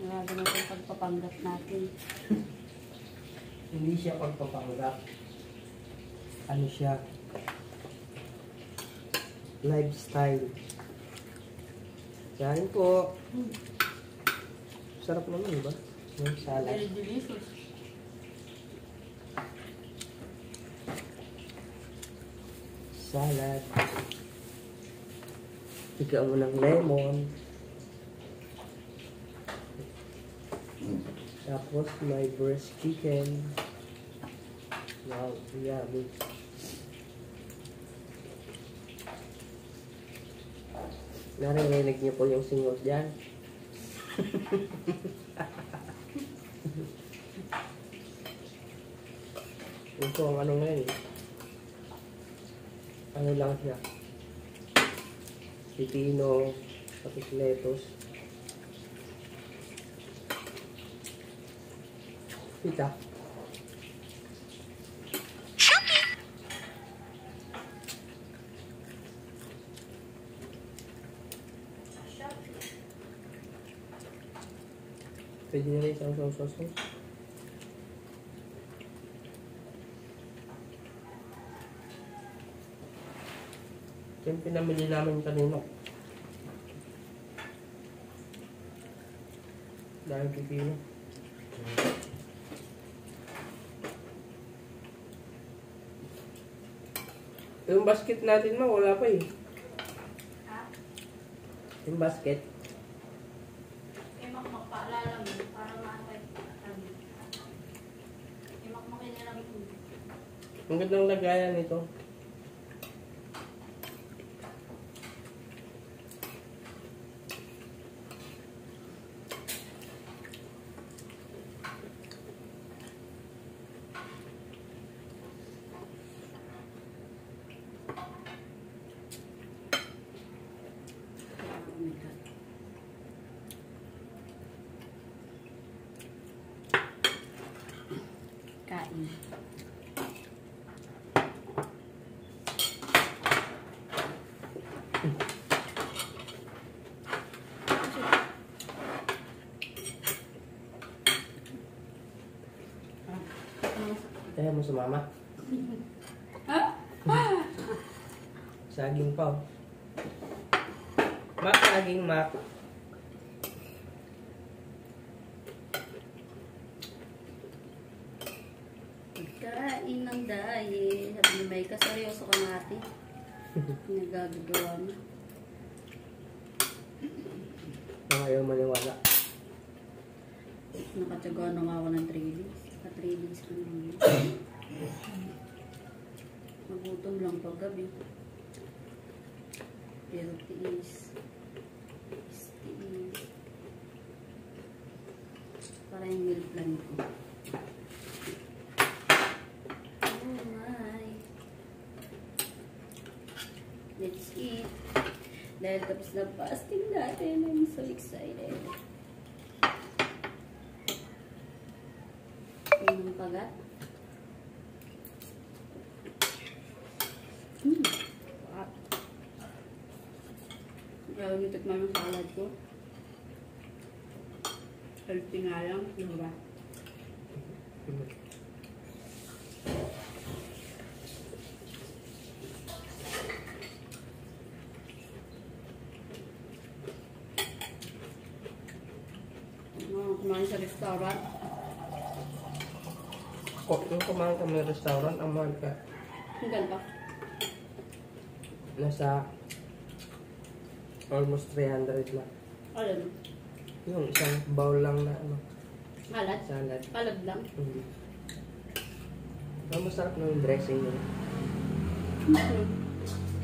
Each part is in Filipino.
Nalaga na yung pagpapanggap natin. Hindi siya pagpapanggap. Ano siya? Lifestyle. Kain po. Sarap naman, diba? Yung salad. Very delicious. Salad. Bigyan mo ng lemon. Tapos may breast chicken. Wow, yummy. Narinig niyo po yung singot dyan. Ito ang ano ngayon. Ano lang siya. Pipino, tapos lettuce. Pita. Pwede nyo rin isang sauce. Yung pinamili namin kanino. Dahil pipino. Yung basket natin ma, wala pa eh. Ha? Yung basket. Magpaalala mo para maantay. Makmakin nila mo. Ang gandang lagayan nito. Kain. Kaya mo sumama. Saging pa. Mac, saging Mac. Kain ng diet. Sabi ni May, seryoso ka natin. Nagagagawa mo. Ayaw maniwala. Nakatsaga na nga ako ng 3 days. 3 days ko naman. Magutom lang paggabi. Pero tiis. Tiis. Para yung meal plan ko. Oh my. Let's eat. Dahil tapos na fasting natin. I'm so excited. Yung pagat. Wow. Kaya nitikman yung salad ko. Healthy nga lang. Diba? Kumain sa restaurant. Yung kumain kami ng restaurant, ang mahal ka. Hanggang pa? Nasa almost 300 lang. Alam. Yung isang bowl lang na ano. Salad? Salad. Salad lang? Ang masarap na yung dressing nyo.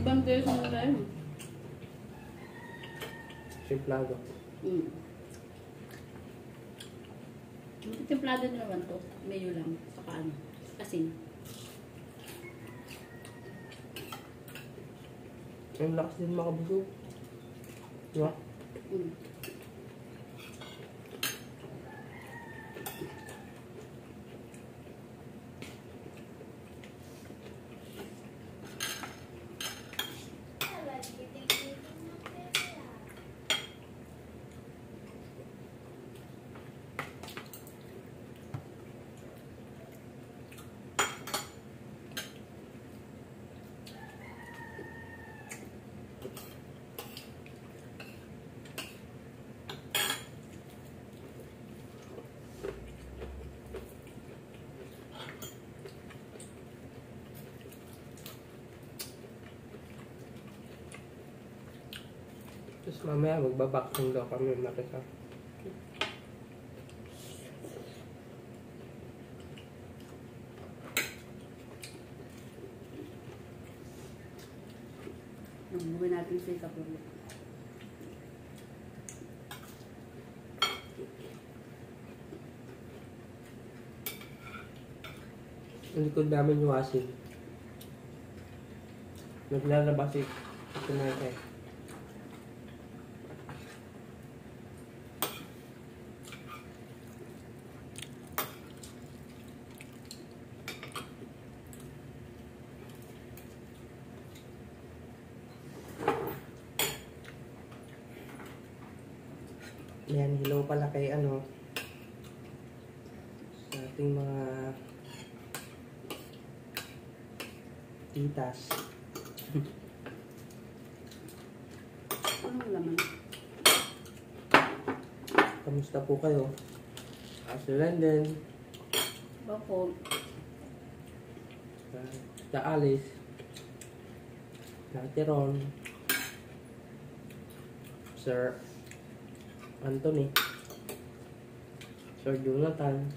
Ibang dressing na tayo. Simplado. Templado na naman to. Mayo lang. Saka ano. Asin. Yung lakas din makabusog. Diba? Tapos mamaya magbabakting daw kami nakita. Bubuhin natin sa ikapulo. Ang likod namin yung asin. Naglalabas eh. Ito na tayo. Yan, hello pala kay ano sa ating mga titas. Anong laman? Kamusta po kayo? Sa London, Bako. sa Alice, sa Teron, Sir Anthony, Sir Jonathan.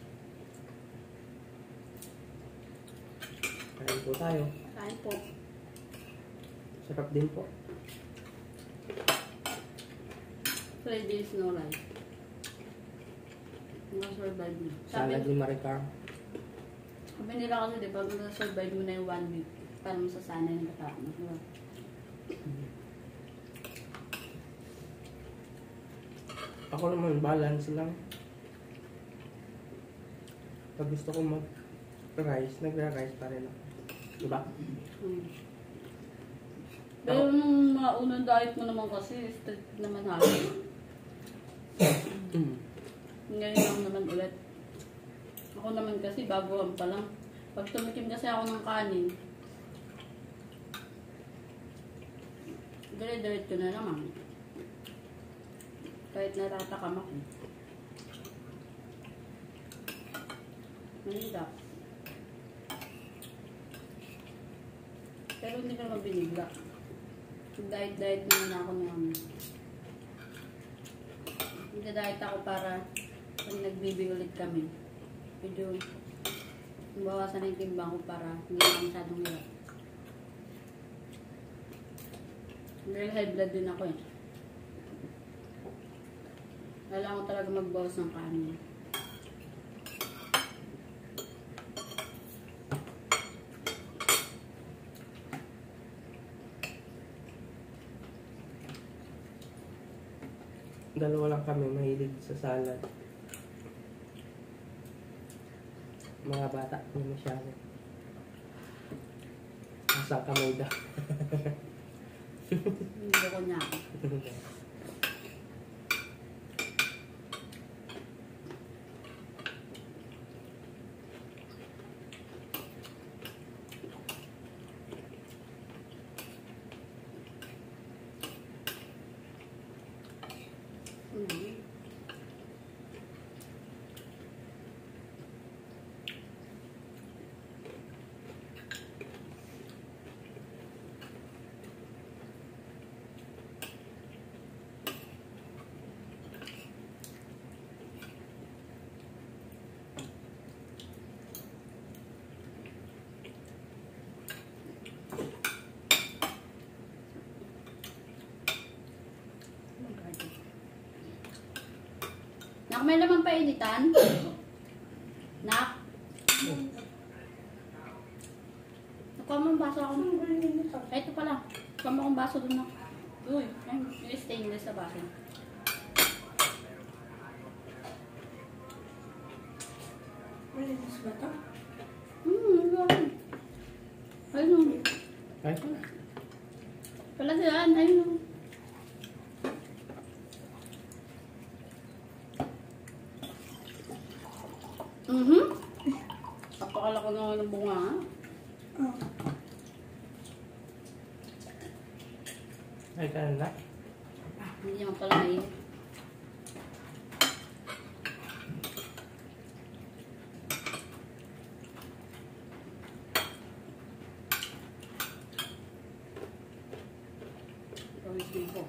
Kain po tayo. Kain po. Sarap din po. 3 days no life. Nakasurvive mo. Salad ni Maricar. Sabi nila kasi di ba, nakasurvive mo na yung 1 week para masasanay yung bata mo. Diba? Ako naman, balance lang. Pag gusto ko mag-rice, nagra-rice pa rin ako. Diba? Pero nung mga unang diet mo naman kasi, strict naman halos. Ngayon lang naman ulit. Ako naman kasi, baguhan pa lang. Pag tumikim kasi ako ng kanin, dire-diret ko na naman. Kahit natatakam ako. Mahirap. Pero hindi ko naman binigla. Diet naman ako ng Nagda-diet ako para pag nagbibig ulit kami. Medyo bawasan na yung timbang ko para hindi na masyadong hirap. Dahil high blood din ako eh. Kailangan ko talaga magbawas ng kanin. Dalawa lang kami mahilig sa salad. Mga bata, hindi masyado. Nasa kamay daw. Hindi ko niya. Nak, may lamang painitan? Nak? Nakuha mo ang baso ako. Ay, ito pala. Nakuha mo akong baso dun na. Uy, yung stainless sa baso. Malinis ba ito? Ayun. Ay, Pala saan, ayun. Napakalaki na ng bunga. Oh. ay ka na. Hindi naman pala mainit. Pawis din po.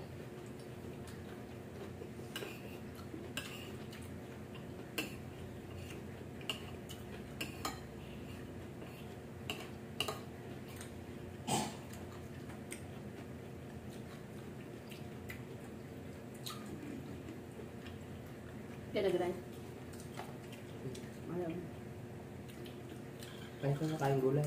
Kaya nag-rice. Ayaw. Ay, ito na kain gulay.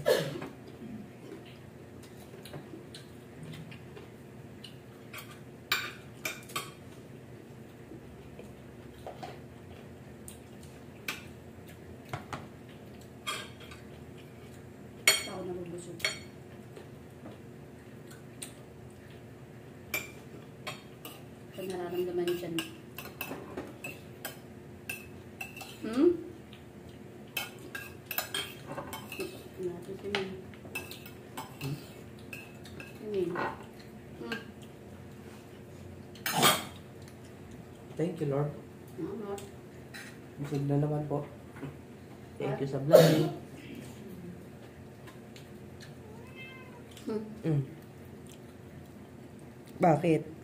Ako nabubusog. Ito nararamdaman niyo dyan. Hmm? Natin si Min. Hmm? Si Min. Hmm. Thank you, Lord. Ano? Busog na naman po. Thank you sa blessing. Hmm. Bakit?